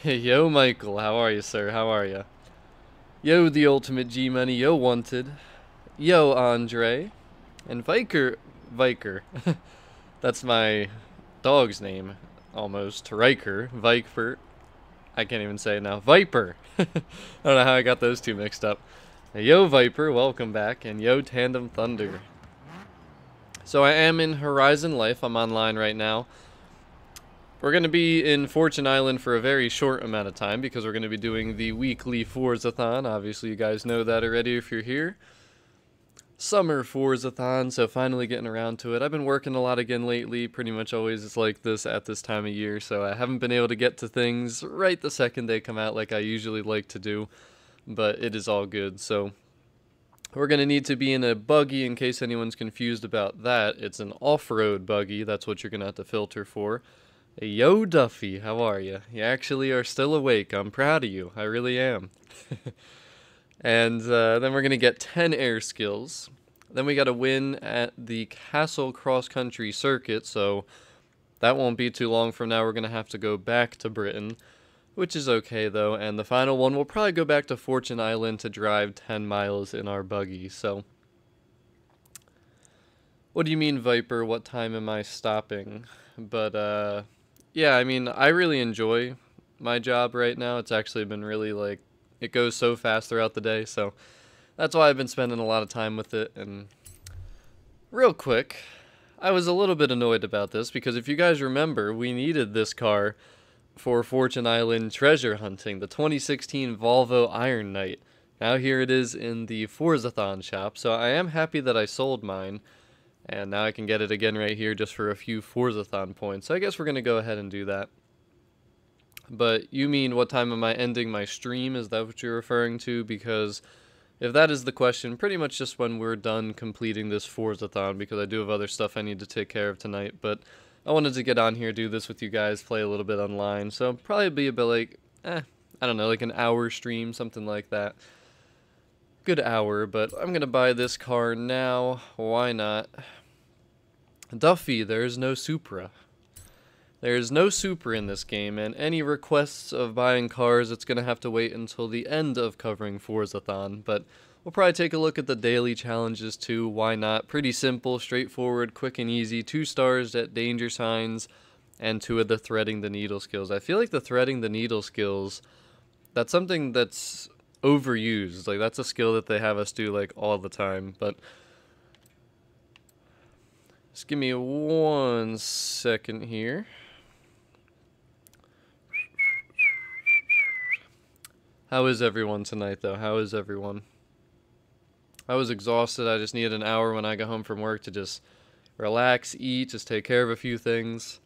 Hey, yo, Michael, how are you, sir? How are you? Yo, the ultimate G-Money, yo, Wanted. Yo, Andre. And Viker. That's my dog's name, almost. Riker. Viper. I can't even say it now. Viper! I don't know how I got those two mixed up. Yo, Viper, welcome back. And yo, Tandem Thunder. So I am in Horizon Life. I'm online right now. We're going to be in Fortune Island for a very short amount of time because we're going to be doing the weekly Forzathon. Obviously, you guys know that already if you're here. Summer Forzathon, so finally getting around to it. I've been working a lot again lately. Pretty much always it's like this at this time of year, so I haven't been able to get to things right the second they come out like I usually like to do, but it is all good. So we're going to need to be in a buggy in case anyone's confused about that. It's an off-road buggy. That's what you're going to have to filter for. Yo, Duffy, how are you? You actually are still awake. I'm proud of you. I really am. And then we're going to get 10 air skills. Then we got to win at the Castle Cross Country Circuit, so that won't be too long from now. We're going to have to go back to Britain, which is okay, though. And the final one, we'll probably go back to Fortune Island to drive 10 miles in our buggy, so... What do you mean, Viper? What time am I stopping? But, yeah, I mean, I really enjoy my job right now. It's actually been really, like, it goes so fast throughout the day, so that's why I've been spending a lot of time with it. And real quick, I was a little bit annoyed about this because if you guys remember, we needed this car for Fortune Island treasure hunting, the 2016 Volvo Iron Knight. Now here it is in the Forzathon shop, so I am happy that I sold mine. And now I can get it again right here just for a few Forzathon points. So I guess we're going to go ahead and do that. But you mean what time am I ending my stream? Is that what you're referring to? Because if that is the question, pretty much just when we're done completing this Forzathon, because I do have other stuff I need to take care of tonight. But I wanted to get on here, do this with you guys, play a little bit online. So probably be about like, I don't know, like an hour stream, something like that. Good hour, but I'm going to buy this car now. Why not? Duffy, there's no Supra. There's no Supra in this game, and any requests of buying cars, it's going to have to wait until the end of covering Forzathon, but we'll probably take a look at the daily challenges too. Why not? Pretty simple, straightforward, quick and easy. 2 stars at danger signs, and 2 of the threading the needle skills. I feel like the threading the needle skills, that's something that's overused. Like, that's a skill that they have us do, like, all the time, but... Just give me 1 second here. How is everyone tonight, though? How is everyone? I was exhausted. I just needed an hour when I got home from work to just relax, eat, just take care of a few things.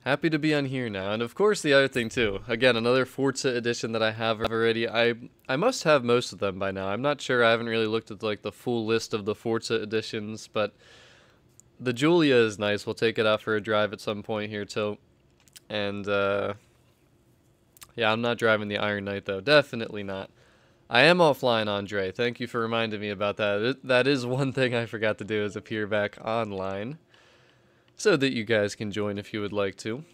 Happy to be on here now. And of course the other thing too, again, another Forza edition that I have already. I must have most of them by now. I'm not sure. I haven't really looked at like the full list of the Forza editions, but the Giulia is nice. We'll take it out for a drive at some point here too. And yeah, I'm not driving the Iron Knight though. Definitely not. I am offline, Andre. Thank you for reminding me about that. That is one thing I forgot to do, is appear back online, so that you guys can join if you would like to.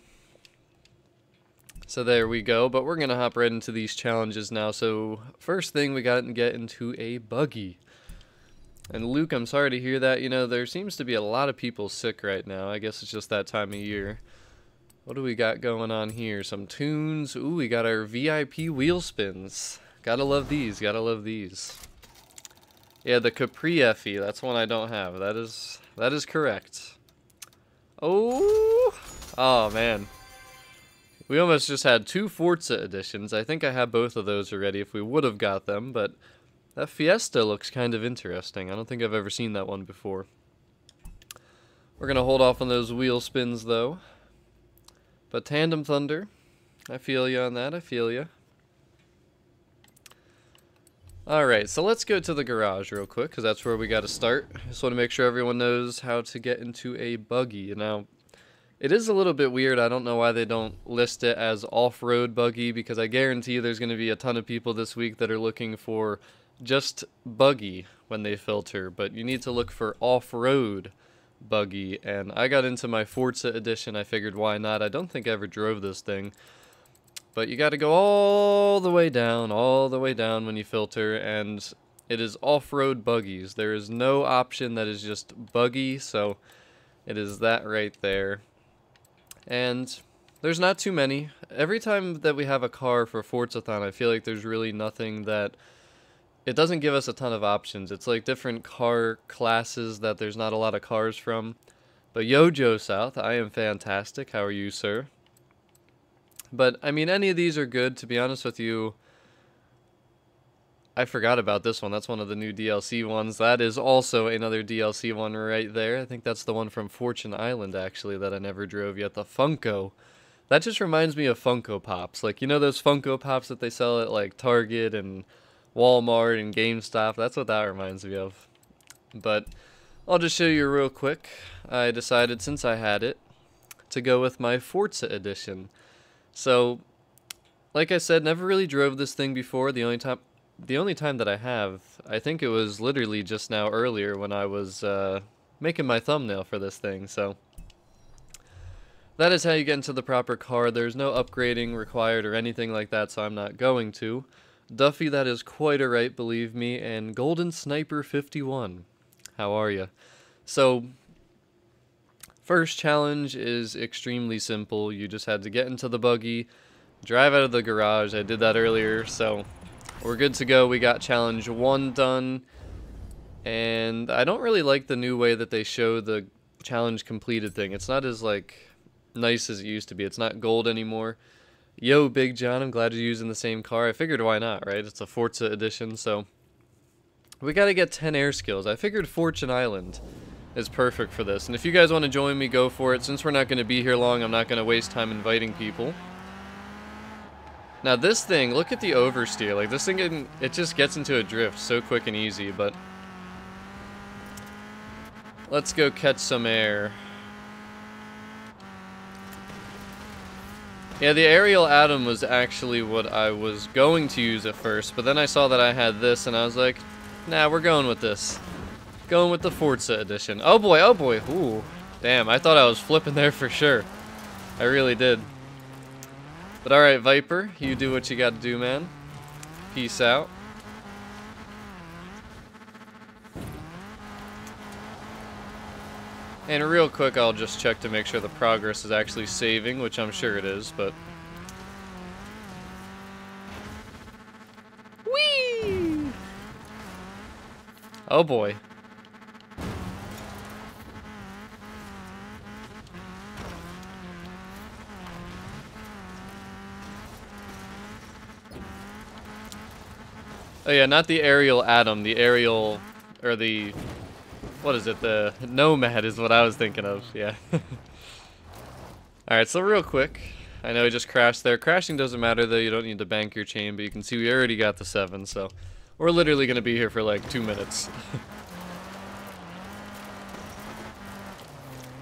So there we go, but we're going to hop right into these challenges now. So first thing, we got to get into a buggy. And Luke, I'm sorry to hear that. You know, there seems to be a lot of people sick right now. I guess it's just that time of year. What do we got going on here? Some tunes. Ooh, we got our VIP wheel spins. Gotta love these, gotta love these. Yeah, the Capri Effie, that's one I don't have. That is correct. Oh man. We almost just had 2 Forza editions. I think I have both of those already if we would have got them, but that Fiesta looks kind of interesting. I don't think I've ever seen that one before. We're going to hold off on those wheel spins though. But Tandem Thunder, I feel you on that, I feel you. Alright, so let's go to the garage real quick, because that's where we got to start. Just want to make sure everyone knows how to get into a buggy. Now, it is a little bit weird. I don't know why they don't list it as off-road buggy, because I guarantee there's going to be a ton of people this week that are looking for just buggy when they filter. But you need to look for off-road Buggy, and I got into my Forza edition. I figured why not. I don't think I ever drove this thing, but you got to go all the way down when you filter, and it is off-road buggies. There is no option that is just buggy, so it is that right there. And there's not too many. Every time that we have a car for Forzathon, I feel like there's really nothing that... It doesn't give us a ton of options. It's like different car classes that there's not a lot of cars from. But yo, Joe South, I am fantastic. How are you, sir? But, I mean, any of these are good. To be honest with you, I forgot about this one. That's one of the new DLC ones. That is also another DLC one right there. I think that's the one from Fortune Island, actually, that I never drove yet. The Funko. That just reminds me of Funko Pops. Like, you know those Funko Pops that they sell at, like, Target and Walmart and GameStop? That's what that reminds me of. But I'll just show you real quick. I decided, since I had it, to go with my Forza edition. So, like I said, never really drove this thing before. The only time that I have, I think it was literally just now earlier when I was making my thumbnail for this thing. So that is how you get into the proper car. There's no upgrading required or anything like that, so I'm not going to. Duffy, that is quite a right, believe me, and Golden Sniper 51. How are ya? So, first challenge is extremely simple. You just had to get into the buggy, drive out of the garage. I did that earlier, so we're good to go. We got challenge 1 done, and I don't really like the new way that they show the challenge completed thing. It's not as, like, nice as it used to be. It's not gold anymore. Yo, Big John, I'm glad you're using the same car. I figured why not, right? It's a Forza edition, so we gotta get 10 air skills. I figured Fortune Island is perfect for this, and if you guys want to join me, go for it. Since we're not going to be here long, I'm not going to waste time inviting people. Now this thing, look at the oversteer. Like, this thing, it just gets into a drift so quick and easy, but let's go catch some air. Yeah, the Aerial Atom was actually what I was going to use at first, but then I saw that I had this, and I was like, nah, we're going with this. Going with the Forza edition. Oh boy, oh boy. Ooh, damn, I thought I was flipping there for sure. I really did. But alright, Viper, you do what you gotta do, man. Peace out. And real quick, I'll just check to make sure the progress is actually saving, which I'm sure it is, but... Whee! Oh boy. Oh yeah, not the Aerial Atom, the Aerial... or the... what is it? The Nomad is what I was thinking of, yeah. Alright, so real quick, I know I just crashed there. Crashing doesn't matter though, you don't need to bank your chain, but you can see we already got the 7, so we're literally going to be here for like 2 minutes.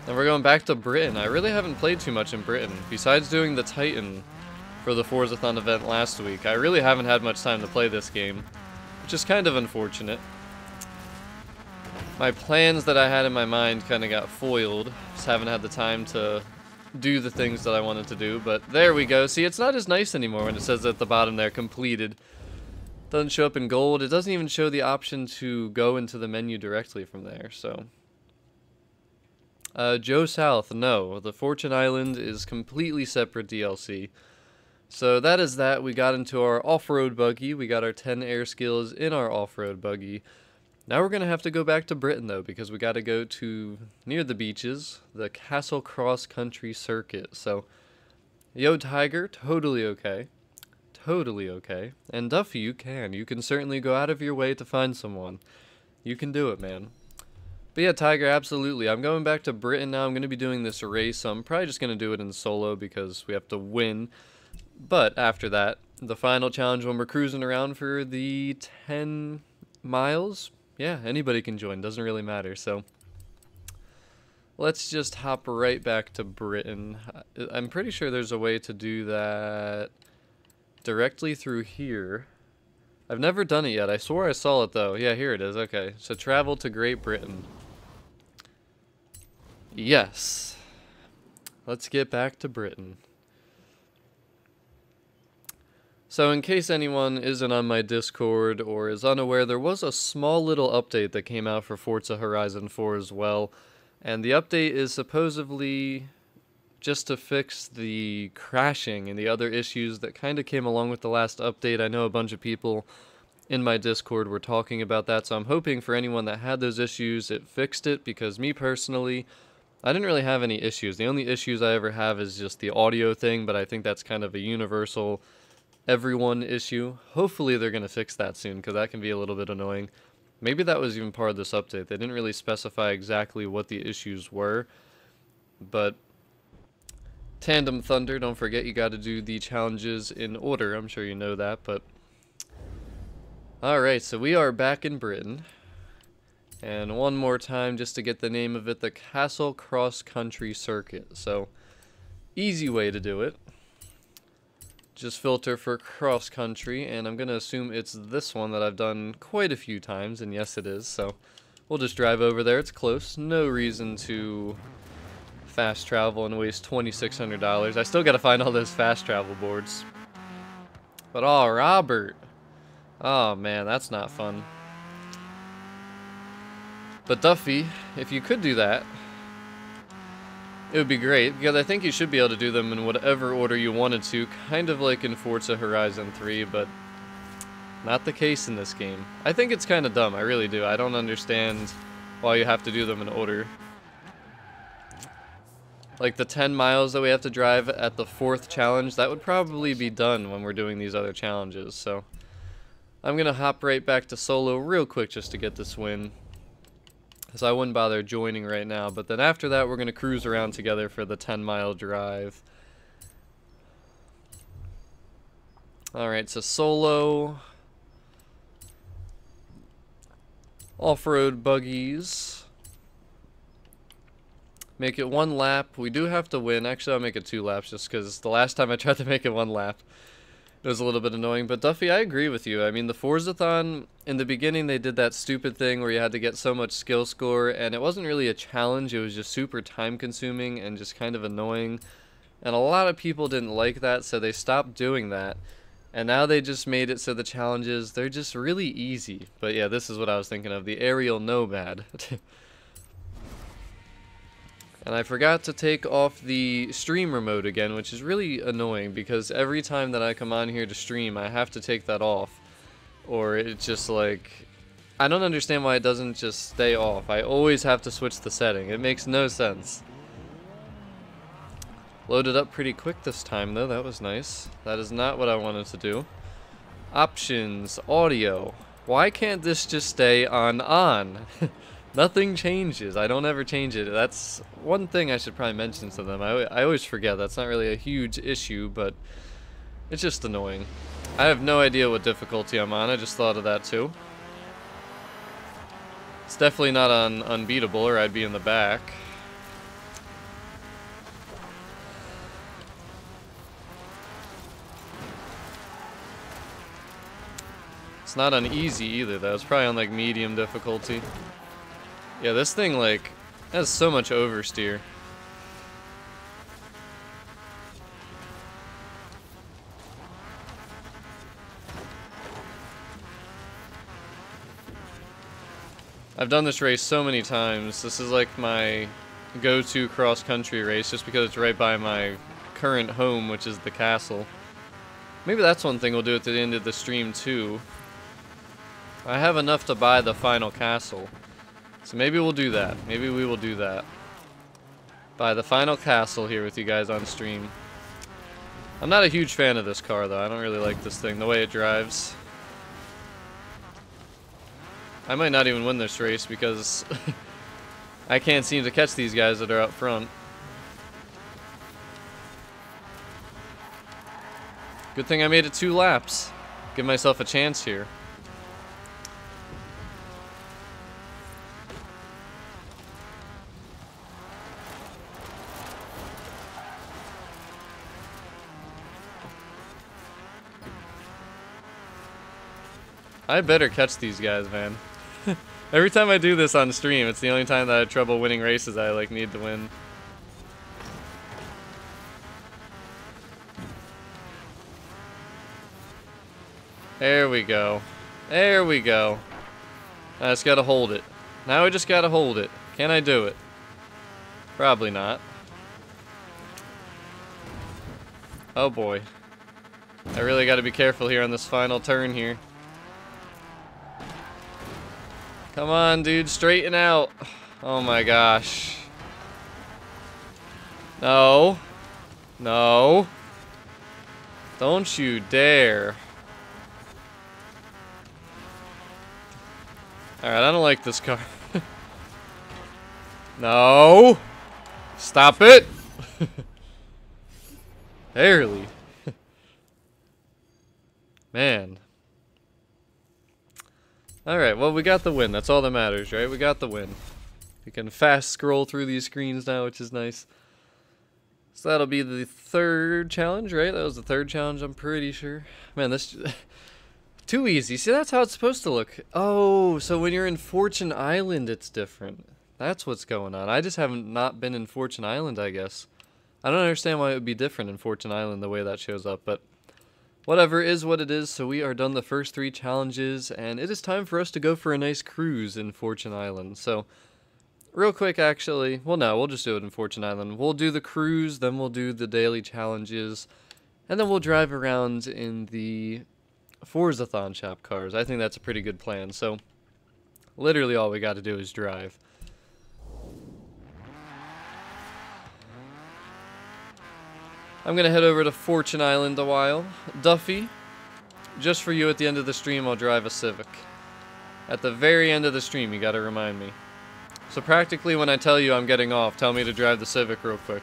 And we're going back to Britain. I really haven't played too much in Britain. Besides doing the Titan for the Forzathon event last week, I really haven't had much time to play this game, which is kind of unfortunate. My plans that I had in my mind kind of got foiled. Just haven't had the time to do the things that I wanted to do, but there we go. See, it's not as nice anymore when it says at the bottom there, completed. Doesn't show up in gold. It doesn't even show the option to go into the menu directly from there, so... Joe South, no. The Fortune Island is completely separate DLC. So that is that. We got into our off-road buggy. We got our 10 air skills in our off-road buggy. Now we're going to have to go back to Britain, though, because we got to go to, near the beaches, the Castle Cross Country Circuit. So, yo, Tiger, totally okay. Totally okay. And Duffy, you can. You can certainly go out of your way to find someone. You can do it, man. But yeah, Tiger, absolutely. I'm going back to Britain now. I'm going to be doing this race, so I'm probably just going to do it in solo because we have to win. But after that, the final challenge when we're cruising around for the 10 miles... yeah, anybody can join, doesn't really matter, so let's just hop right back to Britain. I'm pretty sure there's a way to do that directly through here. I've never done it yet. I swore I saw it, though. Yeah, here it is. Okay, so travel to Great Britain. Yes. Let's get back to Britain. So in case anyone isn't on my Discord or is unaware, there was a small little update that came out for Forza Horizon 4 as well. And the update is supposedly just to fix the crashing and the other issues that kind of came along with the last update. I know a bunch of people in my Discord were talking about that, so I'm hoping for anyone that had those issues, it fixed it, because me personally, I didn't really have any issues. The only issues I ever have is just the audio thing, but I think that's kind of a universal everyone issue. Hopefully they're going to fix that soon, because that can be a little bit annoying. Maybe that was even part of this update. They didn't really specify exactly what the issues were, but Tandem Thunder, don't forget you got to do the challenges in order. I'm sure you know that, but alright, so we are back in Britain. And one more time, just to get the name of it, the Castle Cross Country Circuit. So, easy way to do it. Just filter for cross country, and I'm going to assume it's this one that I've done quite a few times, and yes it is. So, we'll just drive over there. It's close. No reason to fast travel and waste $2,600. I still got to find all those fast travel boards. But, oh, Robert. Oh, man, that's not fun. But Duffy, if you could do that, it would be great, because I think you should be able to do them in whatever order you wanted to, kind of like in Forza Horizon 3, but not the case in this game. I think it's kind of dumb, I really do. I don't understand why you have to do them in order. Like the 10 miles that we have to drive at the 4th challenge, that would probably be done when we're doing these other challenges, so I'm going to hop right back to solo real quick just to get this win. So I wouldn't bother joining right now, but then after that we're going to cruise around together for the 10-mile drive. Alright, so solo. Off-road buggies. Make it 1 lap. We do have to win. Actually, I'll make it 2 laps just because the last time I tried to make it 1 lap, it was a little bit annoying. But Duffy, I agree with you. I mean, the Forzathon, in the beginning, they did that stupid thing where you had to get so much skill score, and it wasn't really a challenge. It was just super time-consuming and just kind of annoying. And a lot of people didn't like that, so they stopped doing that. And now they just made it so the challenges, they're just really easy. But yeah, this is what I was thinking of, the aerial nomad. And I forgot to take off the stream remote again, which is really annoying because every time that I come on here to stream, I have to take that off. Or it's just like, I don't understand why it doesn't just stay off. I always have to switch the setting. It makes no sense. Loaded up pretty quick this time though, that was nice. That is not what I wanted to do. Options, audio. Why can't this just stay on? Nothing changes. I don't ever change it. That's one thing I should probably mention to them. I always forget. That's not really a huge issue, but it's just annoying. I have no idea what difficulty I'm on. I just thought of that too. It's definitely not on unbeatable, or I'd be in the back. It's not on easy either, though. It's probably on like medium difficulty. Yeah, this thing, like, has so much oversteer. I've done this race so many times. This is like my go-to cross-country race, just because it's right by my current home, which is the castle. Maybe that's one thing we'll do at the end of the stream, too. I have enough to buy the final castle. So maybe we'll do that. Maybe we will do that. Buy the final castle here with you guys on stream. I'm not a huge fan of this car, though. I don't really like this thing, the way it drives. I might not even win this race because I can't seem to catch these guys that are up front. Good thing I made it 2 laps. Give myself a chance here. I better catch these guys, man. Every time I do this on stream, it's the only time that I have trouble winning races I like need to win. There we go. There we go. I just gotta hold it. Now I just gotta hold it. Can I do it? Probably not. Oh boy. I really gotta be careful here on this final turn here. Come on, dude, straighten out. Oh my gosh. No. No. Don't you dare. Alright, I don't like this car. No. Stop it. Barely. Man. Alright, well, we got the win. That's all that matters, right? We got the win. We can fast scroll through these screens now, which is nice. So that'll be the third challenge, right? That was the third challenge, I'm pretty sure. Man, this... Too easy. See, that's how it's supposed to look. Oh, so when you're in Fortune Island, it's different. That's what's going on. I just haven't not been in Fortune Island, I guess. I don't understand why it would be different in Fortune Island the way that shows up, but... Whatever, is what it is. So we are done the first 3 challenges, and it is time for us to go for a nice cruise in Fortune Island. So, real quick, actually, well, no, we'll just do it in Fortune Island. We'll do the cruise, then we'll do the daily challenges, and then we'll drive around in the Forzathon shop cars. I think that's a pretty good plan. So, literally all we got to do is drive. I'm going to head over to Fortune Island a while. Duffy, just for you at the end of the stream, I'll drive a Civic. At the very end of the stream, you got to remind me. So practically when I tell you I'm getting off, tell me to drive the Civic real quick.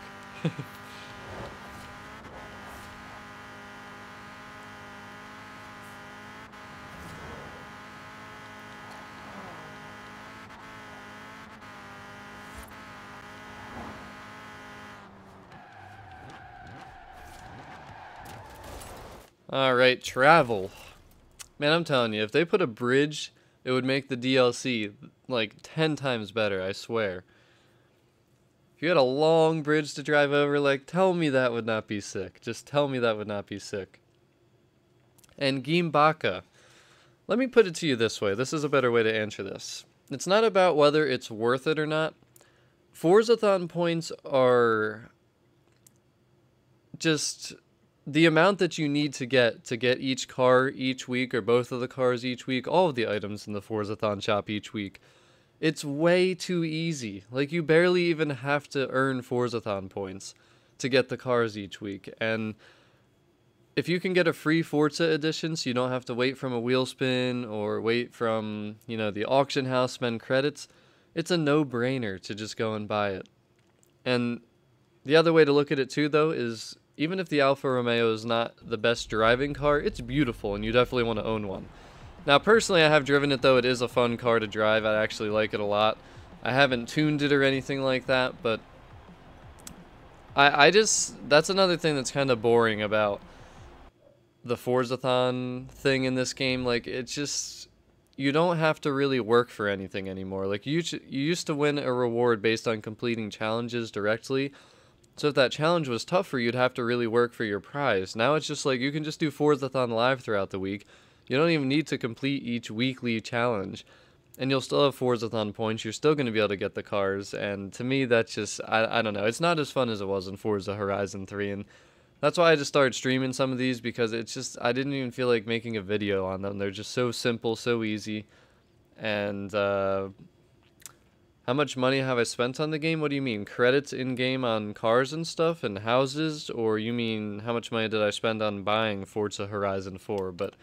Alright, travel. Man, I'm telling you, if they put a bridge, it would make the DLC like 10 times better, I swear. If you had a long bridge to drive over, like, tell me that would not be sick. Just tell me that would not be sick. And Gimbaka. Let me put it to you this way. This is a better way to answer this. It's not about whether it's worth it or not. Forzathon points are just... the amount that you need to get each car each week, or both of the cars each week, all of the items in the Forzathon shop each week, it's way too easy. Like, you barely even have to earn Forzathon points to get the cars each week. And if you can get a free Forza edition, so you don't have to wait from a wheel spin or wait from, you know, the auction house, spend credits, it's a no-brainer to just go and buy it. And the other way to look at it too, though, is even if the Alfa Romeo is not the best driving car, it's beautiful and you definitely want to own one. Now, personally, I have driven it, though. It is a fun car to drive. I actually like it a lot. I haven't tuned it or anything like that, but I just, that's another thing that's kind of boring about the Forzathon thing in this game. Like, it's just, you don't have to really work for anything anymore. Like, you used to win a reward based on completing challenges directly. So if that challenge was tough for you, you'd have to really work for your prize. Now it's just like, you can just do Forzathon live throughout the week. You don't even need to complete each weekly challenge. And you'll still have Forzathon points. You're still going to be able to get the cars. And to me, that's just, I don't know. It's not as fun as it was in Forza Horizon 3. And that's why I just started streaming some of these, because it's just, I didn't even feel like making a video on them. They're just so simple, so easy. And, how much money have I spent on the game? What do you mean? Credits in-game on cars and stuff and houses? Or you mean how much money did I spend on buying Forza Horizon 4? But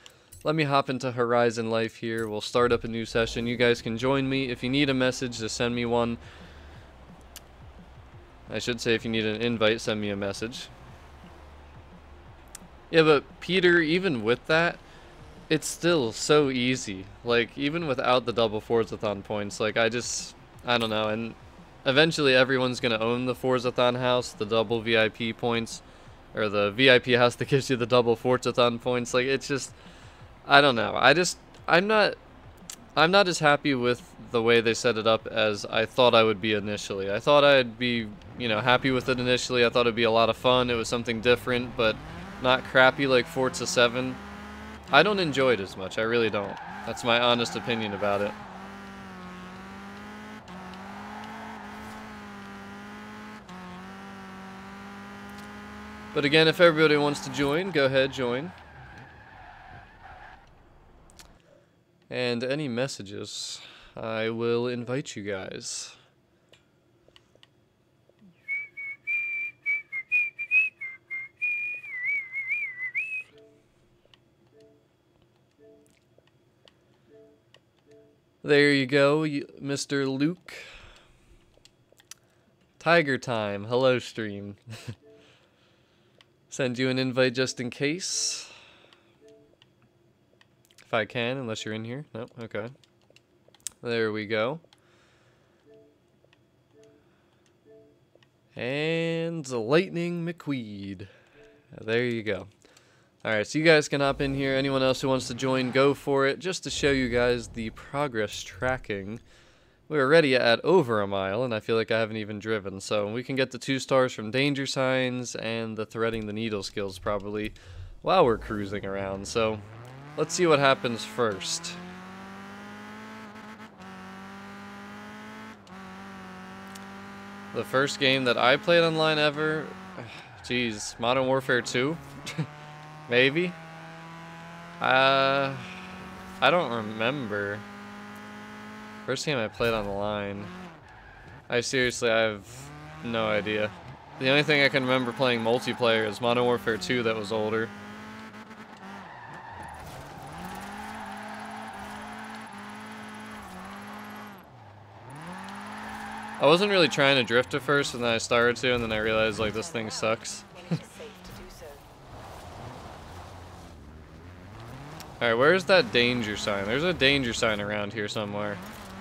let me hop into Horizon Life here. We'll start up a new session. You guys can join me. If you need a message, just send me one. I should say if you need an invite, send me a message. Yeah, but Peter, even with that, it's still so easy. Like, even without the double Forzathon points, like, I don't know, and eventually everyone's going to own the Forzathon house, the double VIP points, or the VIP house that gives you the double Forzathon points. Like, it's just, I don't know. I'm not as happy with the way they set it up as I thought I would be initially. I thought I'd be, you know, happy with it initially. I thought it'd be a lot of fun. It was something different, but not crappy like Forza 7. I don't enjoy it as much. I really don't. That's my honest opinion about it. But again, if everybody wants to join, go ahead, join. And any messages, I will invite you guys. There you go, Mr. Luke. Tiger Time, hello stream. Send you an invite just in case. If I can, unless you're in here. Nope, okay. There we go. And Lightning McQueed. There you go. Alright, so you guys can hop in here. Anyone else who wants to join, go for it. Just to show you guys the progress tracking. We're already at over a mile, and I feel like I haven't even driven. So we can get the 2 stars from danger signs and the threading the needle skills probably while we're cruising around. So let's see what happens first. The first game that I played online ever, geez, Modern Warfare 2, maybe. I don't remember. First game I played online. I have no idea. The only thing I can remember playing multiplayer is Modern Warfare 2 that was older. I wasn't really trying to drift at first, and then I started to, and then I realized, like, this thing sucks. Alright, where's that danger sign? There's a danger sign around here somewhere.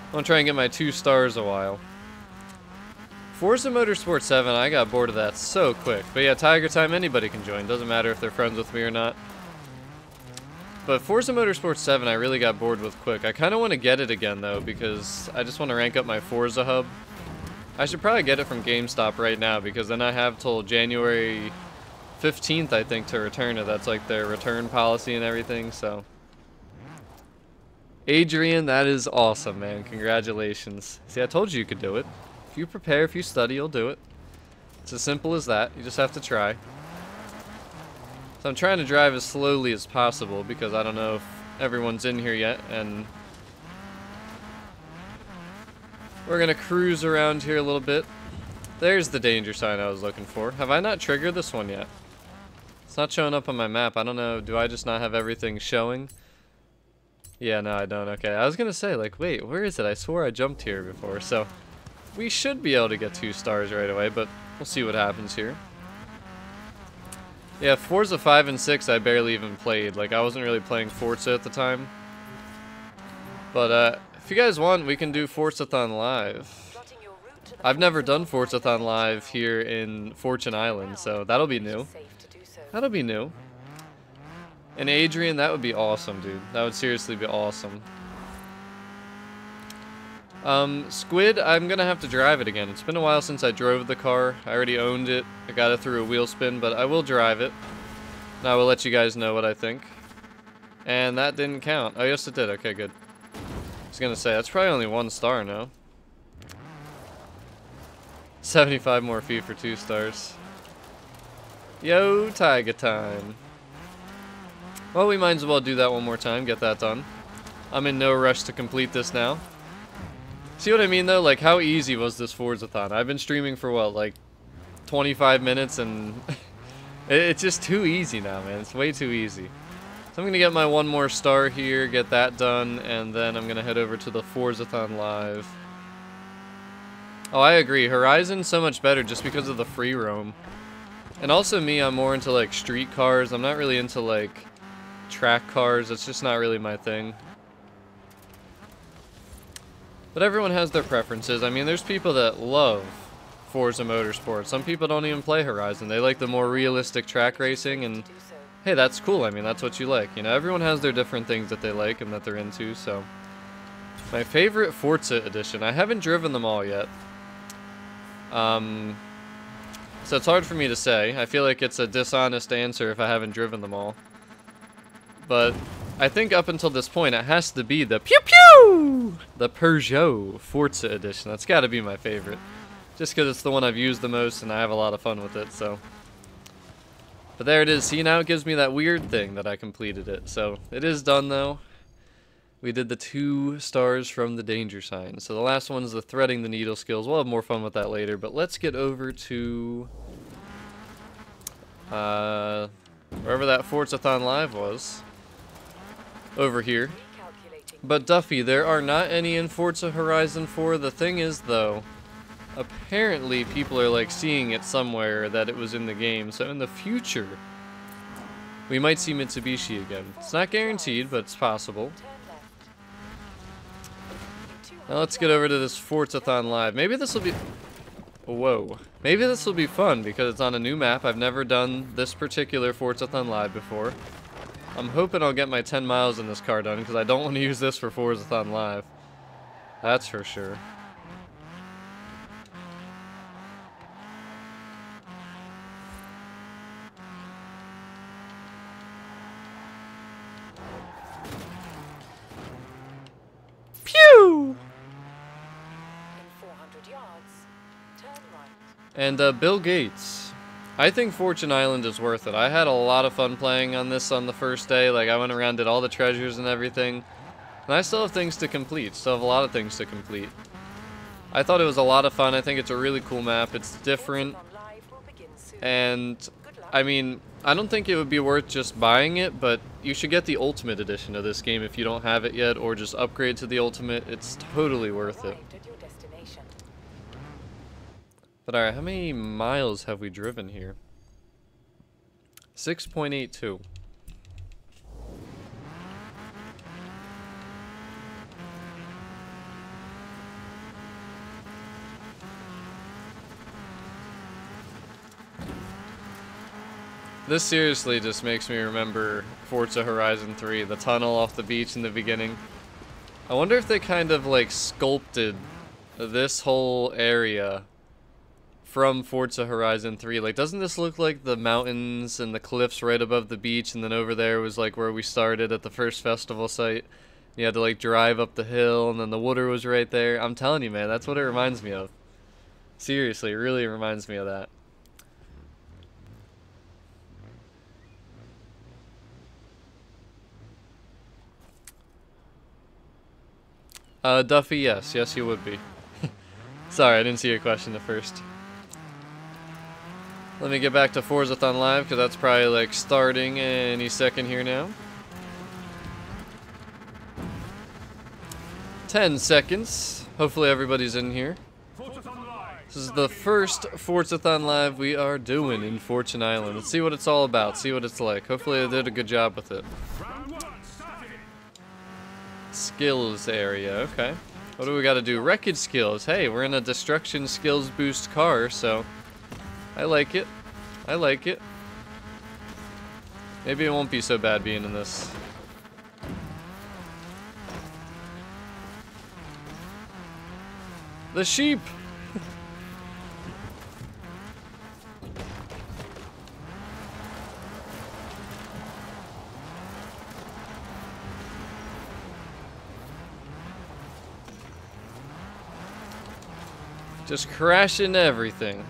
I'm gonna try and get my 2 stars a while. Forza Motorsport 7, I got bored of that so quick. But yeah, Tiger Time, anybody can join. Doesn't matter if they're friends with me or not. But Forza Motorsport 7, I really got bored with quick. I kind of want to get it again, though, because I just want to rank up my Forza hub. I should probably get it from GameStop right now, because then I have till January 15th, I think, to return it. That's like their return policy and everything, so. Adrian, that is awesome, man. Congratulations. See, I told you could do it. If you prepare, if you study, you'll do it. It's as simple as that. You just have to try. So I'm trying to drive as slowly as possible because I don't know if everyone's in here yet, and we're gonna cruise around here a little bit. There's the danger sign I was looking for. Have I not triggered this one yet? It's not showing up on my map. I don't know. Do I just not have everything showing? Yeah, no, I don't. Okay, I was gonna say, like, wait, where is it? I swore I jumped here before, so we should be able to get 2 stars right away, but we'll see what happens here. Yeah, Forza 5 and 6 I barely even played. Like, I wasn't really playing Forza at the time. But, if you guys want, we can do Forzathon live. I've never done Forzathon live here in Fortune Island, so that'll be new. That'll be new. And Adrian, that would be awesome, dude. That would seriously be awesome. Squid, I'm gonna have to drive it again. It's been a while since I drove the car. I already owned it. I got it through a wheel spin, but I will drive it. And I will let you guys know what I think. And that didn't count. Oh, yes, it did. Okay, good. I was gonna say, that's probably only 1 star, no? 75 more feet for 2 stars. Yo, Tiger Time. Well, we might as well do that one more time, get that done. I'm in no rush to complete this now. See what I mean, though? Like, how easy was this Forzathon? I've been streaming for, what, like 25 minutes, and it's just too easy now, man. It's way too easy. So I'm going to get my 1 more star here, get that done, and then I'm going to head over to the Forzathon Live. Oh, I agree. Horizon's so much better just because of the free roam. And also me, I'm more into, like, street cars. I'm not really into, like, track cars. It's just not really my thing. But everyone has their preferences. I mean, there's people that love Forza Motorsport. Some people don't even play Horizon. They like the more realistic track racing, and hey, that's cool. I mean, that's what you like. You know, everyone has their different things that they like and that they're into, so. My favorite Forza edition. I haven't driven them all yet. So it's hard for me to say. I feel like it's a dishonest answer if I haven't driven them all. But I think up until this point, it has to be the Pew Pew! The Peugeot Forza edition. That's got to be my favorite. Just because it's the one I've used the most and I have a lot of fun with it, so. But there it is. See, now it gives me that weird thing that I completed it. So it is done, though. We did the 2 stars from the danger sign. So the last one's the threading the needle skills. We'll have more fun with that later. But let's get over to wherever that Forzathon Live was. Over here. But Duffy, there are not any in Forza Horizon 4. The thing is, though, apparently people are like seeing it somewhere that it was in the game. So in the future, we might see Mitsubishi again. It's not guaranteed, but it's possible. Now let's get over to this Forzathon Live. Maybe this will be... Whoa. Maybe this will be fun because it's on a new map. I've never done this particular Forzathon Live before. I'm hoping I'll get my 10 miles in this car done because I don't want to use this for Forzathon Live. That's for sure. Pew! And Bill Gates. I think Fortune Island is worth it. I had a lot of fun playing on this on the first day. Like, I went around, did all the treasures and everything. And I still have things to complete. Still have a lot of things to complete. I thought it was a lot of fun. I think it's a really cool map. It's different. And, I mean, I don't think it would be worth just buying it, but you should get the Ultimate Edition of this game if you don't have it yet, or just upgrade to the Ultimate. It's totally worth it. But alright, how many miles have we driven here? 6.82. This seriously just makes me remember Forza Horizon 3, the tunnel off the beach in the beginning. I wonder if they kind of like sculpted this whole area from Forza Horizon 3. Like, doesn't this look like the mountains and the cliffs right above the beach, and then over there was like where we started at the first festival site? You had to like drive up the hill, and then the water was right there. I'm telling you, man, that's what it reminds me of. Seriously, it really reminds me of that. Duffy, yes. Yes, you would be. Sorry, I didn't see your question at first. Let me get back to Forzathon Live, because that's probably like starting any second here now. 10 seconds. Hopefully everybody's in here. This is the first Forzathon Live we are doing in Fortune Island. Let's see what it's all about, see what it's like. Hopefully they did a good job with it. Skills area, okay. What do we gotta do? Wreckage skills. Hey, we're in a destruction skills boost car, so I like it. I like it. Maybe it won't be so bad being in this. The sheep! Just crashing everything.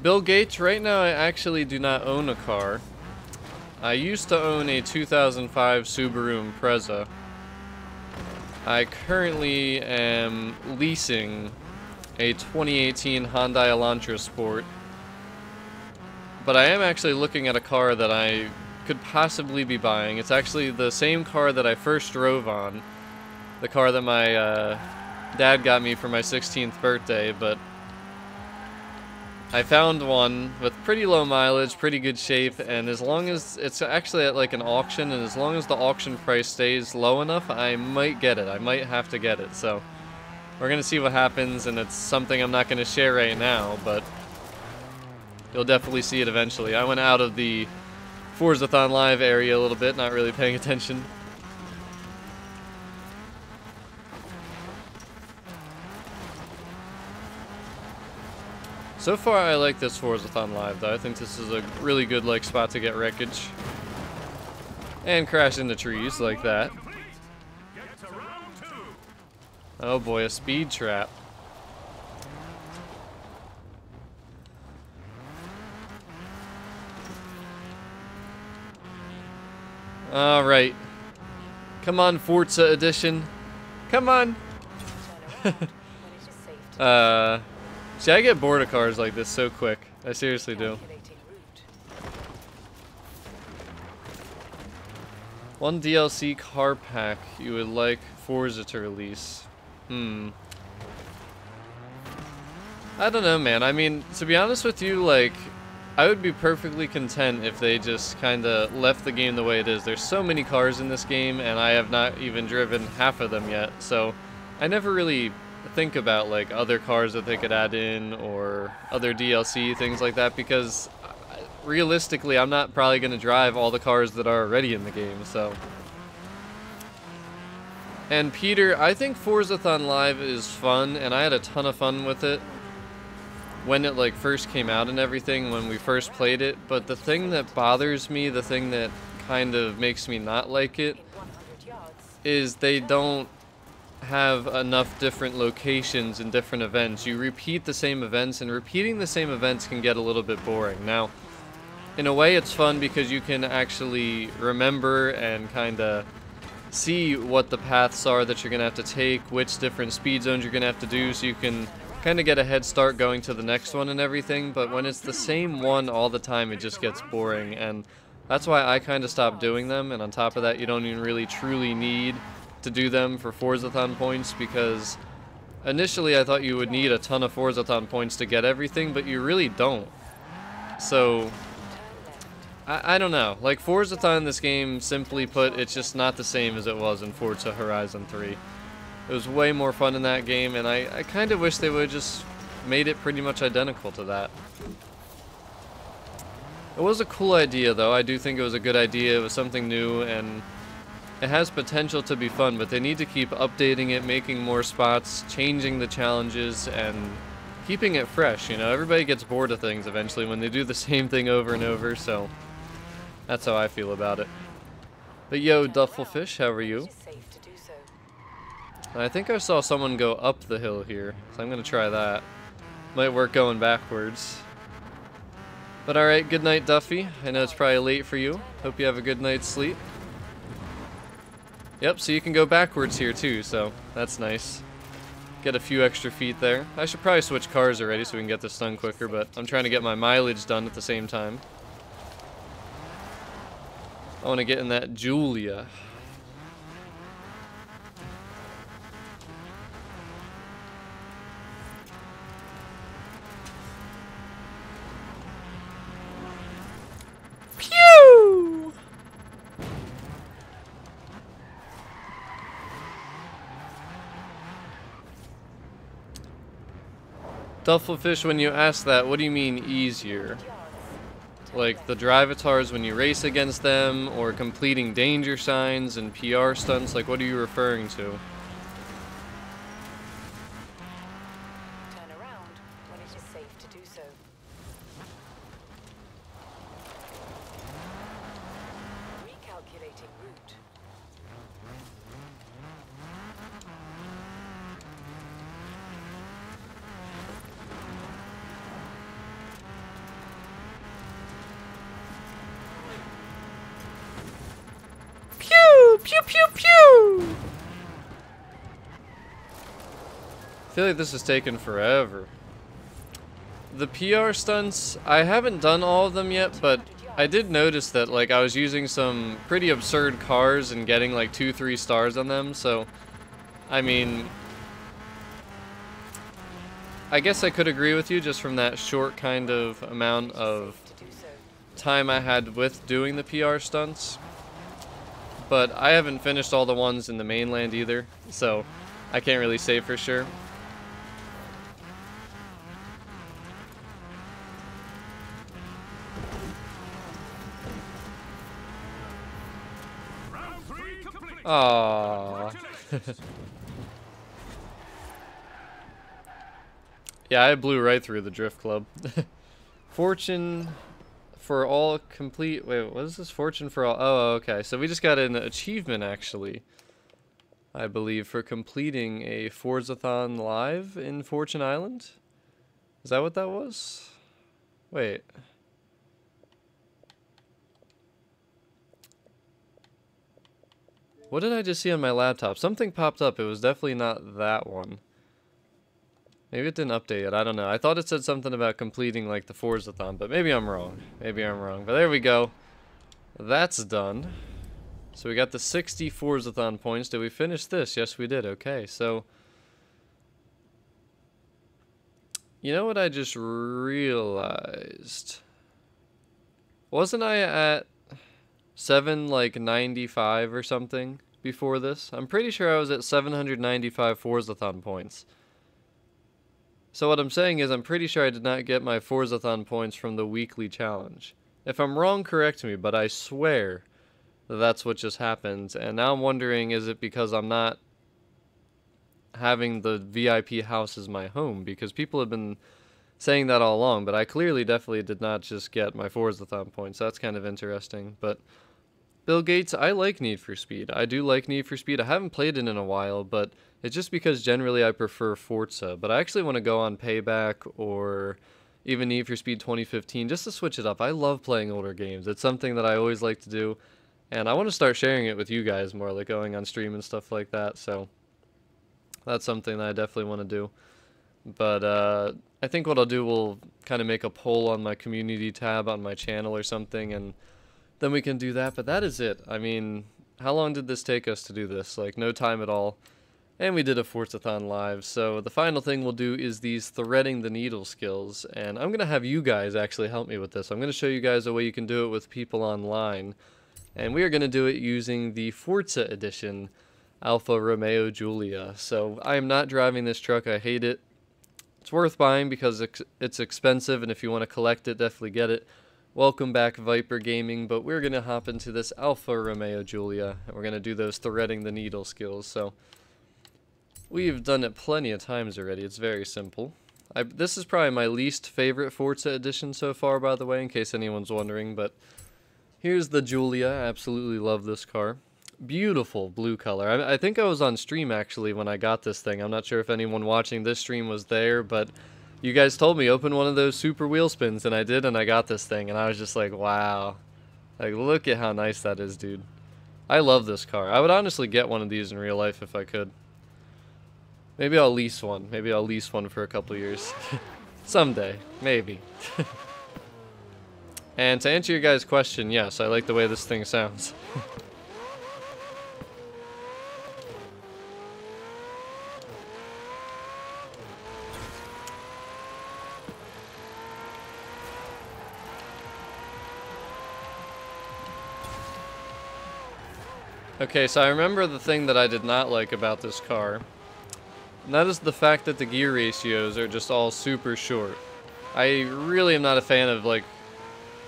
Bill Gates, right now I actually do not own a car. I used to own a 2005 Subaru Impreza. I currently am leasing a 2018 Hyundai Elantra Sport. But I am actually looking at a car that I could possibly be buying. It's actually the same car that I first drove on. The car that my dad got me for my 16th birthday, but I found one with pretty low mileage, pretty good shape, and as long as it's actually at like an auction, and as long as the auction price stays low enough, I might get it. I might have to get it. So we're gonna see what happens, and it's something I'm not gonna share right now, but you'll definitely see it eventually. I went out of the Forzathon Live area a little bit, not really paying attention. So far, I like this Forzathon Live, though. I think this is a really good, like, spot to get wreckage. And crash into trees like that. Oh boy, a speed trap. Alright. Come on, Forza Edition. Come on! See, I get bored of cars like this so quick. I seriously do. One DLC car pack you would like Forza to release. I don't know, man. I mean, to be honest with you, like, I would be perfectly content if they just kind of left the game the way it is. There's so many cars in this game, and I have not even driven half of them yet, so I never really think about, like, other cars that they could add in or other DLC, things like that, because realistically, I'm not probably going to drive all the cars that are already in the game, so. And Peter, I think Forzathon Live is fun, and I had a ton of fun with it when it like first came out and everything, when we first played it, but the thing that bothers me, the thing that kind of makes me not like it, is they don't have enough different locations and different events. You repeat the same events, and repeating the same events can get a little bit boring. Now, in a way it's fun because you can actually remember and kind of see what the paths are that you're going to have to take, which different speed zones you're going to have to do, so you can kind of get a head start going to the next one and everything. But when it's the same one all the time, it just gets boring, and that's why I kind of stopped doing them. And on top of that, you don't even really truly need to do them for Forzathon points, because initially I thought you would need a ton of Forzathon points to get everything, but you really don't. So I don't know. Like, Forzathon in this game, simply put, it's just not the same as it was in Forza Horizon 3. It was way more fun in that game, and I kind of wish they would have just made it pretty much identical to that. It was a cool idea, though. I do think it was a good idea. It was something new, and it has potential to be fun, but they need to keep updating it, making more spots, changing the challenges, and keeping it fresh. You know, everybody gets bored of things eventually when they do the same thing over and over, so that's how I feel about it. But yo, Duffelfish, how are you? I think I saw someone go up the hill here, so I'm gonna try that. Might work going backwards. But alright, good night, Duffy. I know it's probably late for you. Hope you have a good night's sleep. Yep, so you can go backwards here too, so that's nice. Get a few extra feet there. I should probably switch cars already so we can get this done quicker, but I'm trying to get my mileage done at the same time. I want to get in that Julia. Pew! Duffelfish, when you ask that, what do you mean easier? Like the drivatars when you race against them, or completing danger signs and PR stunts? Like, what are you referring to? Turn around when it is safe to do so. Recalculating route. Pew! Pew pew pew! I feel like this is taking forever. The PR stunts, I haven't done all of them yet, but I did notice that, like, I was using some pretty absurd cars and getting like 2-3 stars on them, so I mean, I guess I could agree with you just from that short kind of amount of time I had with doing the PR stunts. But I haven't finished all the ones in the mainland either, so I can't really say for sure. Aww. Yeah, I blew right through the drift club. Fortune for all complete. Wait, what is this? Fortune for all. Oh, okay. So we just got an achievement, actually, I believe, for completing a Forzathon live in Fortune Island. Is that what that was? Wait. What did I just see on my laptop? Something popped up. It was definitely not that one. Maybe it didn't update it. I don't know. I thought it said something about completing like the Forzathon, but maybe I'm wrong. Maybe I'm wrong. But there we go. That's done. So we got the 60 Forzathon points. Did we finish this? Yes, we did. Okay, so you know what I just realized? Wasn't I at 795 or something before this? I'm pretty sure I was at 795 Forzathon points. So what I'm saying is I'm pretty sure I did not get my Forzathon points from the weekly challenge. If I'm wrong, correct me, but I swear that's what just happened. And now I'm wondering, is it because I'm not having the VIP house as my home? Because people have been saying that all along, but I clearly definitely did not just get my Forzathon points. That's kind of interesting. But Bill Gates, I like Need for Speed. I do like Need for Speed. I haven't played it in a while, but it's just because generally I prefer Forza. But I actually want to go on Payback or even Need for Speed 2015 just to switch it up. I love playing older games. It's something that I always like to do. And I want to start sharing it with you guys more, like going on stream and stuff like that. So that's something that I definitely want to do. But I think what I'll do, will kind of make a poll on my community tab on my channel or something, and then we can do that. But that is it. I mean, how long did this take us to do this? Like, no time at all. And we did a Forzathon live. So the final thing we'll do is these threading the needle skills. And I'm going to have you guys actually help me with this. I'm going to show you guys a way you can do it with people online. And we are going to do it using the Forza edition Alfa Romeo Giulia. So I am not driving this truck. I hate it. It's worth buying because it's expensive, and if you want to collect it, definitely get it. Welcome back, Viper Gaming, but we're going to hop into this Alfa Romeo Giulia, and we're going to do those threading the needle skills. So we've done it plenty of times already. It's very simple. This is probably my least favorite Forza edition so far, by the way, in case anyone's wondering, but here's the Giulia. I absolutely love this car. Beautiful blue color. I think I was on stream actually when I got this thing. I'm not sure if anyone watching this stream was there, but you guys told me open one of those super wheel spins, and I did, and I got this thing, and I was just like, wow. Like, look at how nice that is, dude. I love this car. I would honestly get one of these in real life if I could. Maybe I'll lease one. Maybe I'll lease one for a couple years. Someday. Maybe. And to answer your guys' question, yes, I like the way this thing sounds. Okay, so I remember the thing that I did not like about this car, and that is the fact that the gear ratios are just all super short. I really am not a fan of, like,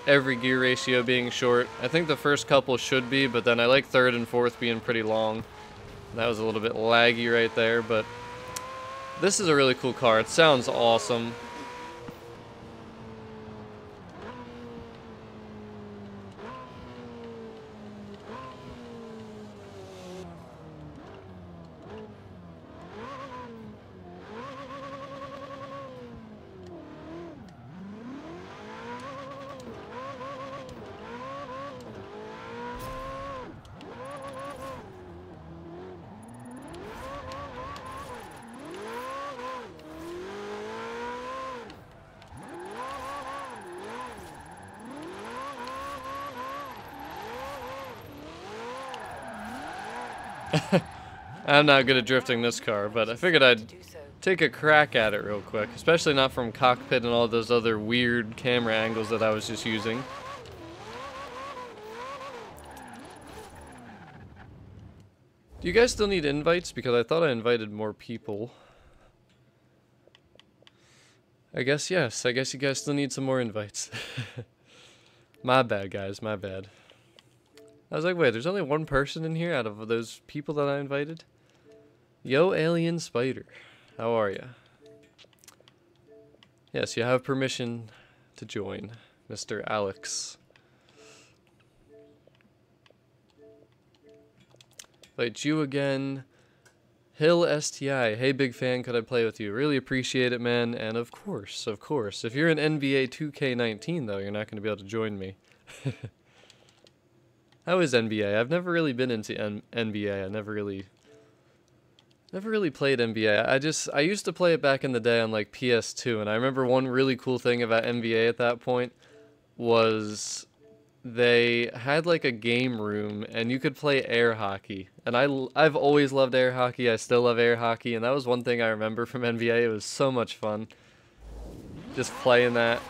every gear ratio being short. I think the first couple should be, but then I like third and fourth being pretty long. That was a little bit laggy right there, but this is a really cool car. It sounds awesome. I'm not good at drifting this car, but I figured I'd take a crack at it real quick, especially not from cockpit and all those other weird camera angles that I was just using. Do you guys still need invites? Because I thought I invited more people. I guess yes. I guess you guys still need some more invites. My bad, guys. My bad. I was like, wait, there's only one person in here out of those people that I invited? Yo, Alien Spider. How are ya? Yes, you have permission to join, Mr. Alex. Invite you again. Hill STI. Hey, big fan, could I play with you? Really appreciate it, man. And of course, if you're in NBA 2K19, though, you're not going to be able to join me. How is NBA? I've never really been into NBA. I never really played NBA. I used to play it back in the day on like PS2, and I remember one really cool thing about NBA at that point was they had like a game room and you could play air hockey. And I've always loved air hockey. I still love air hockey, and that was one thing I remember from NBA. It was so much fun just playing that.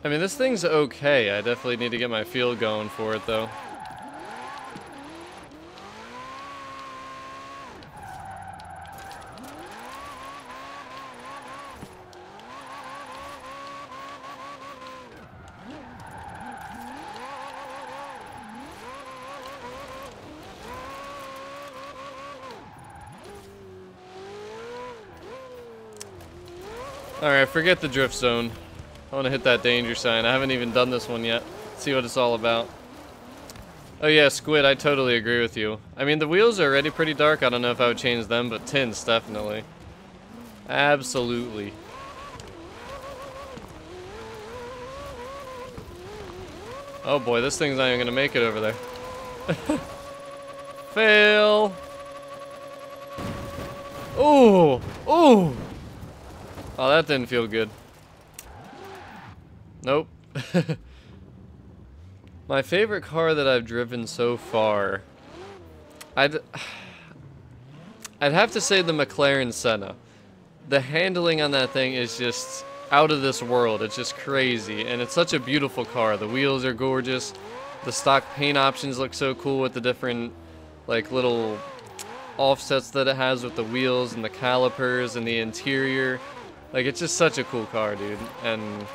I mean, this thing's okay. I definitely need to get my feel going for it, though. Alright, forget the drift zone. I want to hit that danger sign. I haven't even done this one yet. See what it's all about. Oh yeah, Squid, I totally agree with you. I mean, the wheels are already pretty dark. I don't know if I would change them, but tints, definitely. Absolutely. Oh boy, this thing's not even gonna make it over there. Fail! Ooh! Ooh! Oh, that didn't feel good. Nope. My favorite car that I've driven so far, I'd have to say the McLaren Senna. The handling on that thing is just out of this world. It's just crazy, and it's such a beautiful car. The wheels are gorgeous. The stock paint options look so cool with the different, like, little offsets that it has with the wheels and the calipers and the interior. Like, it's just such a cool car, dude. And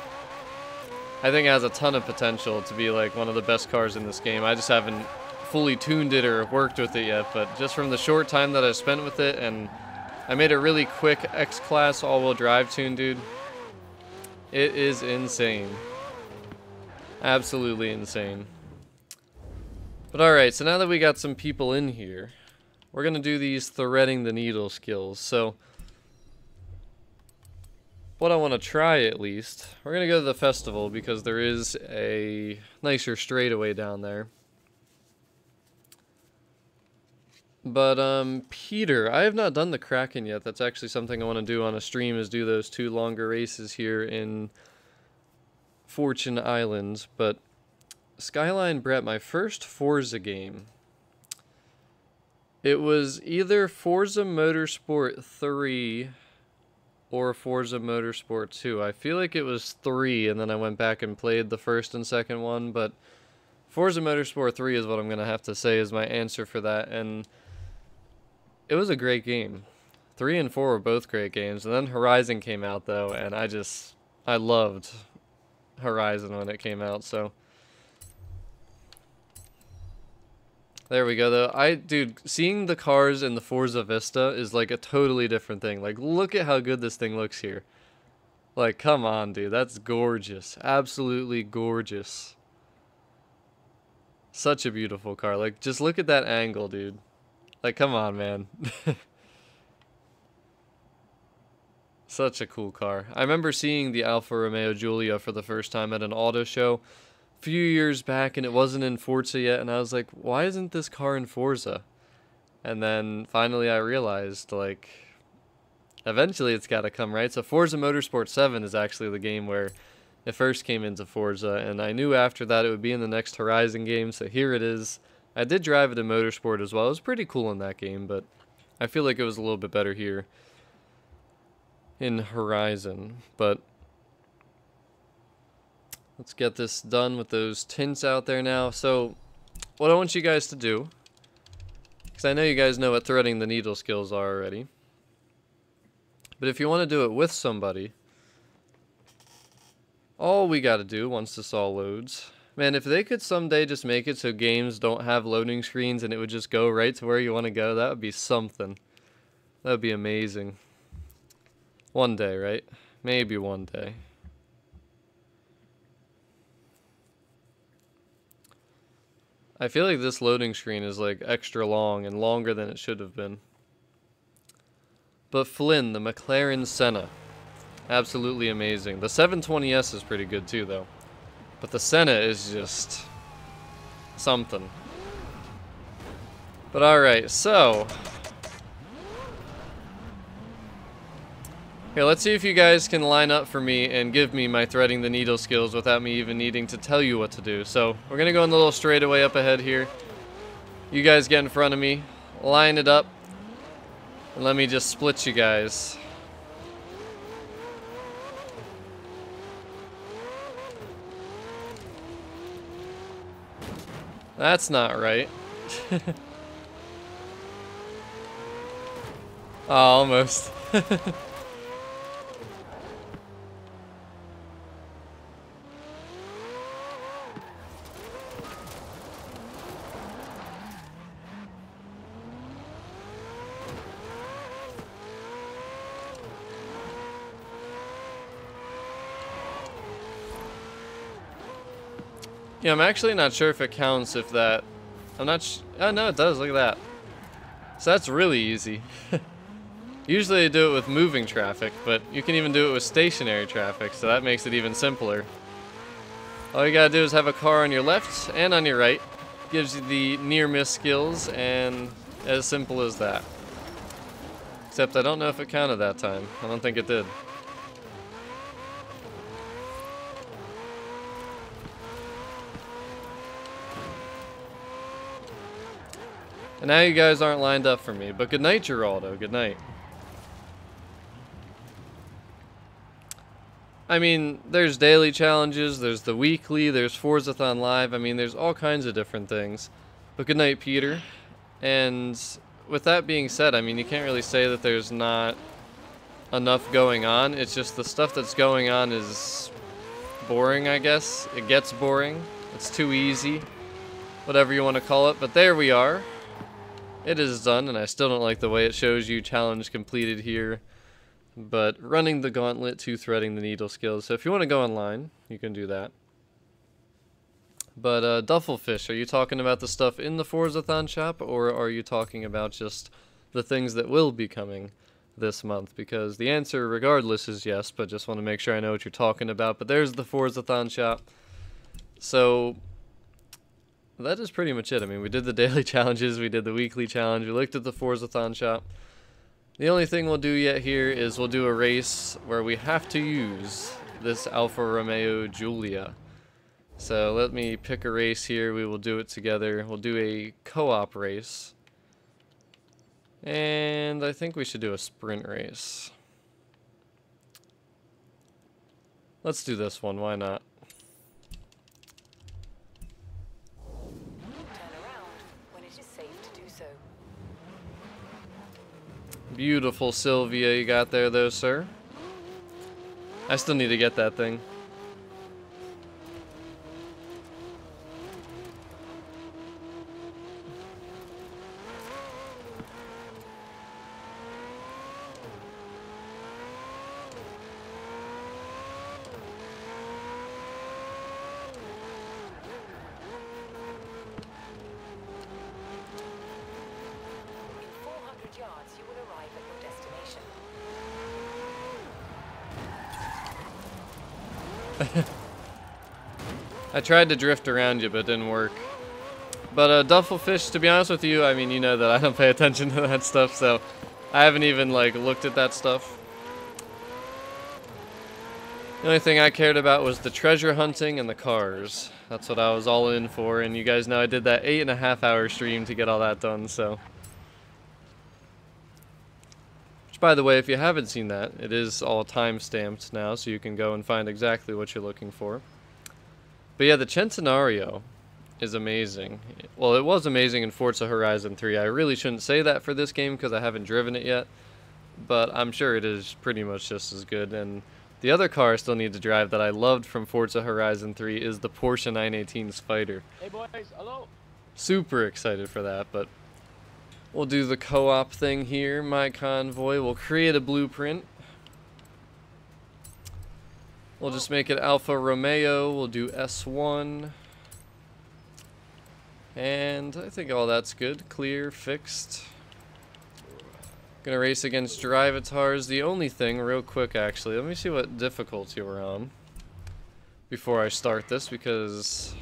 I think it has a ton of potential to be, like, one of the best cars in this game. I just haven't fully tuned it or worked with it yet, but just from the short time that I spent with it, and I made a really quick X-Class all-wheel drive tune, dude. It is insane. Absolutely insane. But alright, so now that we got some people in here, we're going to do these threading the needle skills. So what I want to try, at least, we're going to go to the festival because there is a nicer straightaway down there. But, Peter, I have not done the Kraken yet. That's actually something I want to do on a stream, is do those 2 longer races here in Fortune Islands. But Skyline Brett, my first Forza game, it was either Forza Motorsport 3 or Forza Motorsport 2. I feel like it was 3, and then I went back and played the first and second one, but Forza Motorsport 3 is what I'm going to have to say is my answer for that, and it was a great game. 3 and 4 were both great games, and then Horizon came out, though, and I loved Horizon when it came out, so there we go, though. Dude, seeing the cars in the Forza Vista is like a totally different thing. Like, look at how good this thing looks here. Like, come on, dude. That's gorgeous. Absolutely gorgeous. Such a beautiful car. Like, just look at that angle, dude. Like, come on, man. Such a cool car. I remember seeing the Alfa Romeo Giulia for the first time at an auto show few years back, and it wasn't in Forza yet, and I was like, why isn't this car in Forza? And then finally I realized, like, eventually it's got to come, right? So Forza Motorsport 7 is actually the game where it first came into Forza, and I knew after that it would be in the next Horizon game, so here it is. I did drive it in Motorsport as well. It was pretty cool in that game, but I feel like it was a little bit better here in Horizon. But let's get this done with those tints out there now. So what I want you guys to do, because I know you guys know what threading the needle skills are already, but if you want to do it with somebody, all we got to do once this all loads, man, if they could someday just make it so games don't have loading screens and it would just go right to where you want to go, that would be something. That would be amazing. One day, right? Maybe one day. I feel like this loading screen is like extra long and longer than it should have been. But Flynn, the McLaren Senna. Absolutely amazing. The 720S is pretty good too, though. But the Senna is just something. But alright, so here, let's see if you guys can line up for me and give me my threading the needle skills without me even needing to tell you what to do. So we're gonna go in the little straightaway up ahead here. You guys get in front of me, line it up, and let me just split you guys. That's not right. Oh, almost. Yeah, I'm actually not sure if it counts if that... I'm not oh, no, it does. Look at that. So that's really easy. Usually I do it with moving traffic, but you can even do it with stationary traffic, so that makes it even simpler. All you gotta do is have a car on your left and on your right. Gives you the near-miss skills, and as simple as that. Except I don't know if it counted that time. I don't think it did. And now you guys aren't lined up for me, but good night, Geraldo. Good night. I mean, there's daily challenges, there's the weekly, there's Forzathon Live. I mean, there's all kinds of different things. But good night, Peter. And with that being said, I mean, you can't really say that there's not enough going on. It's just the stuff that's going on is boring, I guess. It gets boring. It's too easy. Whatever you want to call it. But there we are. It is done, and I still don't like the way it shows you challenge completed here. But running the gauntlet to threading the needle skills. So if you want to go online, you can do that. But Duffelfish, are you talking about the stuff in the Forzathon shop, or are you talking about just the things that will be coming this month? Because the answer, regardless, is yes, but just want to make sure I know what you're talking about. But there's the Forzathon shop. So that is pretty much it. I mean, we did the daily challenges, we did the weekly challenge, we looked at the Forzathon shop. The only thing we'll do yet here is we'll do a race where we have to use this Alfa Romeo Giulia. So let me pick a race here, we will do it together. We'll do a co-op race. And I think we should do a sprint race. Let's do this one, why not? Beautiful Sylvia you got there, though, sir. I still need to get that thing. I tried to drift around you, but it didn't work. But Duffelfish, to be honest with you, I mean, you know that I don't pay attention to that stuff, so I haven't even, like, looked at that stuff. The only thing I cared about was the treasure hunting and the cars. That's what I was all in for, and you guys know I did that 8.5-hour stream to get all that done, so. Which, by the way, if you haven't seen that, it is all time-stamped now, so you can go and find exactly what you're looking for. But yeah, the Centenario is amazing. Well, it was amazing in Forza Horizon 3. I really shouldn't say that for this game because I haven't driven it yet, but I'm sure it is pretty much just as good. And the other car I still need to drive that I loved from Forza Horizon 3 is the Porsche 918 Spider. Hey boys, hello. Super excited for that, but we'll do the co-op thing here. My convoy will create a blueprint. We'll just make it Alfa Romeo. We'll do S1. And I think all that's good. Clear, fixed. Gonna race against Drivatars. The only thing, real quick actually, let me see what difficulty we're on before I start this, because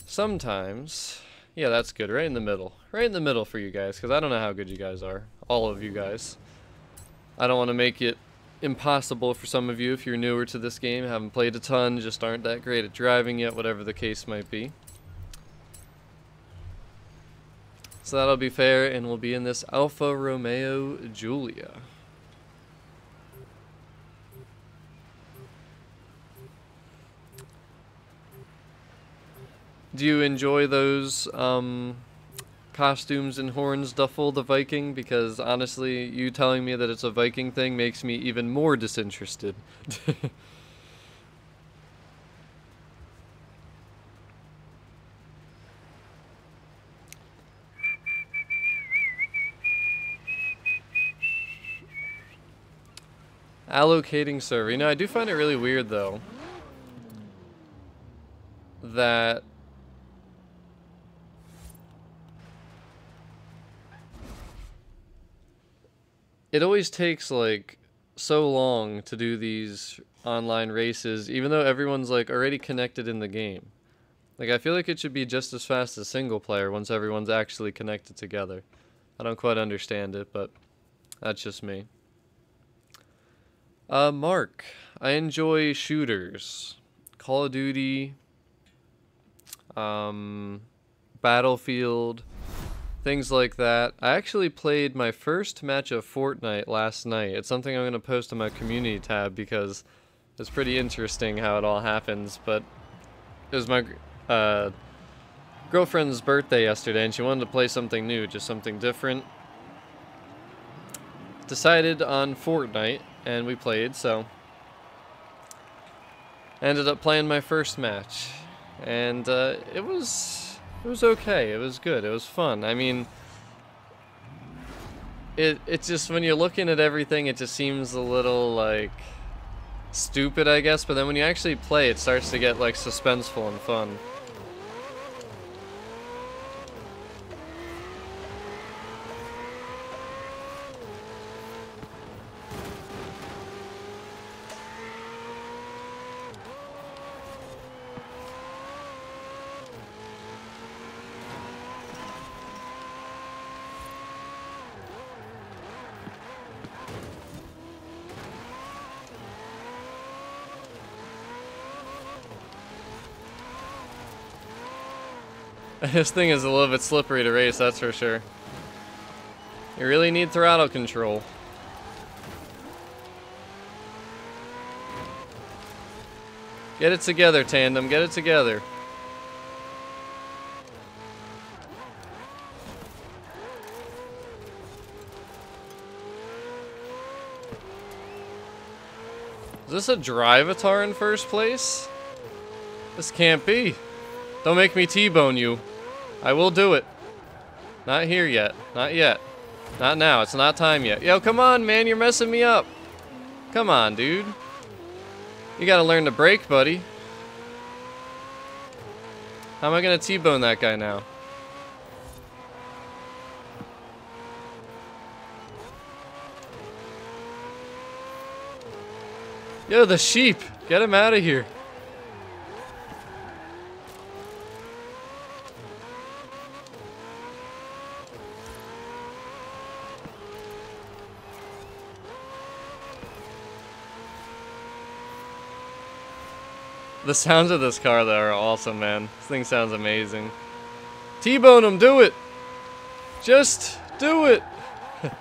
sometimes, yeah, that's good, right in the middle. Right in the middle for you guys, because I don't know how good you guys are. All of you guys. I don't want to make it impossible for some of you if you're newer to this game, haven't played a ton, just aren't that great at driving yet, whatever the case might be. So that'll be fair, and we'll be in this Alfa Romeo Giulia. Do you enjoy those costumes and horns, Duffel the Viking? Because honestly, you telling me that it's a Viking thing makes me even more disinterested. Allocating server. You know, I do find it really weird, though, that it always takes, like, so long to do these online races, even though everyone's, like, already connected in the game. Like, I feel like it should be just as fast as single player once everyone's actually connected together. I don't quite understand it, but that's just me. Mark, I enjoy shooters. Call of Duty, Battlefield, things like that. I actually played my first match of Fortnite last night. It's something I'm going to post on my community tab because it's pretty interesting how it all happens, but it was my girlfriend's birthday yesterday and she wanted to play something new, just something different. Decided on Fortnite and we played, so ended up playing my first match, and it was okay. It was good. It was fun. I mean, it's just when you're looking at everything, it just seems a little like stupid, I guess. But then when you actually play, it starts to get like suspenseful and fun. This thing is a little bit slippery to race, that's for sure. You really need throttle control. Get it together, Tandem. Get it together. Is this a Drivatar in first place? This can't be. Don't make me T-bone you. I will do it. Not here yet. Not yet. Not now. It's not time yet. Yo, come on, man. You're messing me up. Come on, dude. You gotta learn to brake, buddy. How am I gonna T-bone that guy now? Yo, the sheep. Get him out of here. The sounds of this car, though, are awesome, man. This thing sounds amazing. T-bone him, do it! Just do it!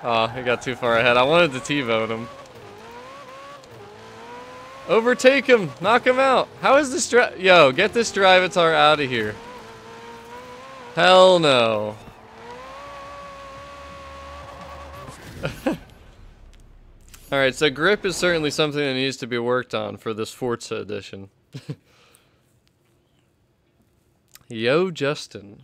Aw, I got too far ahead. I wanted to T-bone him. Overtake him! Knock him out! How is this Yo, get this Drivatar out of here. Hell no. Alright, so grip is certainly something that needs to be worked on for this Forza edition. Yo, Justin.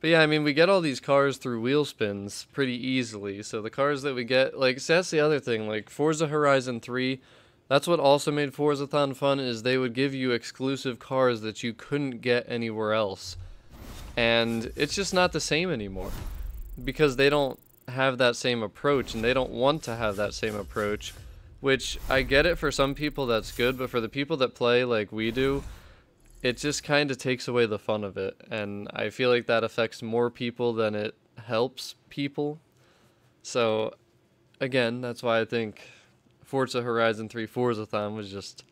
But yeah, I mean, we get all these cars through wheel spins pretty easily. So the cars that we get, like, so that's the other thing. Like, Forza Horizon 3, that's what also made Forzathon fun, is they would give you exclusive cars that you couldn't get anywhere else. And it's just not the same anymore. Because they don't have that same approach, and they don't want to have that same approach. Which, I get it, for some people that's good, but for the people that play like we do, it just kind of takes away the fun of it, and I feel like that affects more people than it helps people. So, again, that's why I think Forza Horizon 3 Forzathon was just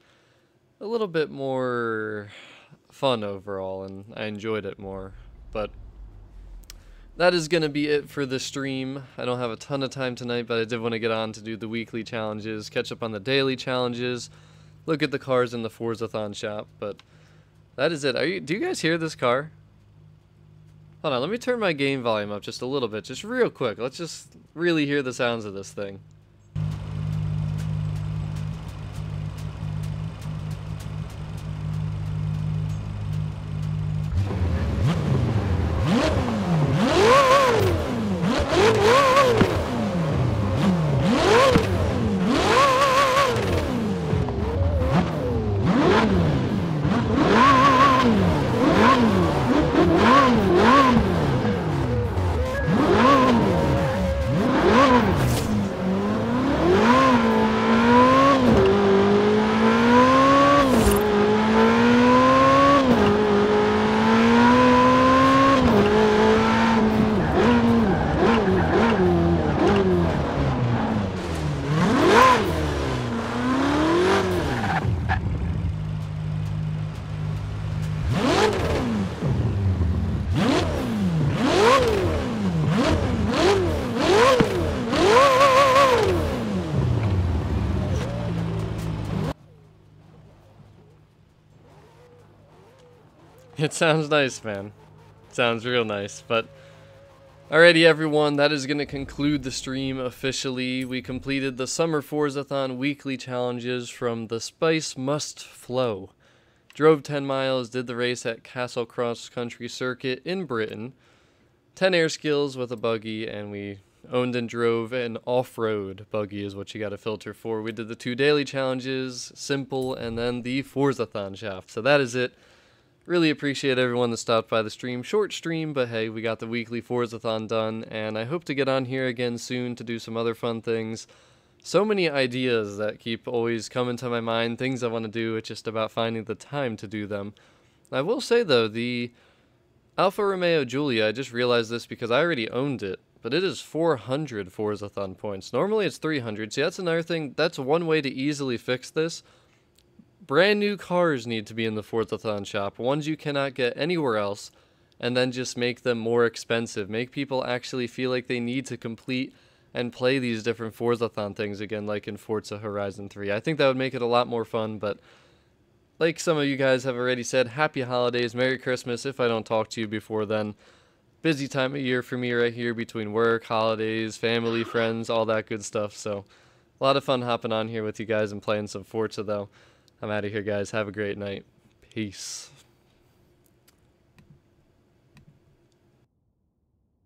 a little bit more fun overall, and I enjoyed it more. But that is going to be it for the stream. I don't have a ton of time tonight, but I did want to get on to do the weekly challenges, catch up on the daily challenges, look at the cars in the Forzathon shop, but that is it. Do you guys hear this car? Hold on, let me turn my game volume up just a little bit, just real quick. Let's just really hear the sounds of this thing. It sounds nice, man. It sounds real nice, but alrighty everyone, that is going to conclude the stream officially. We completed the Summer Forzathon weekly challenges from the Spice Must Flow. Drove 10 miles, did the race at Castle Cross Country Circuit in Britain. 10 air skills with a buggy, and we owned and drove an off-road buggy is what you got to filter for. We did the 2 daily challenges, simple, and then the Forzathon shaft. So that is it. Really appreciate everyone that stopped by the stream. Short stream, but hey, we got the weekly Forzathon done, and I hope to get on here again soon to do some other fun things. So many ideas that keep always coming to my mind, things I want to do, it's just about finding the time to do them. I will say though, the Alfa Romeo Giulia, I just realized this because I already owned it, but it is 400 Forzathon points. Normally it's 300, see that's another thing, that's one way to easily fix this. Brand new cars need to be in the Forzathon shop, ones you cannot get anywhere else, and then just make them more expensive. Make people actually feel like they need to complete and play these different Forzathon things again, like in Forza Horizon 3. I think that would make it a lot more fun, but like some of you guys have already said, happy holidays, Merry Christmas if I don't talk to you before then. Busy time of year for me right here between work, holidays, family, friends, all that good stuff, so a lot of fun hopping on here with you guys and playing some Forza though. I'm out of here, guys. Have a great night. Peace.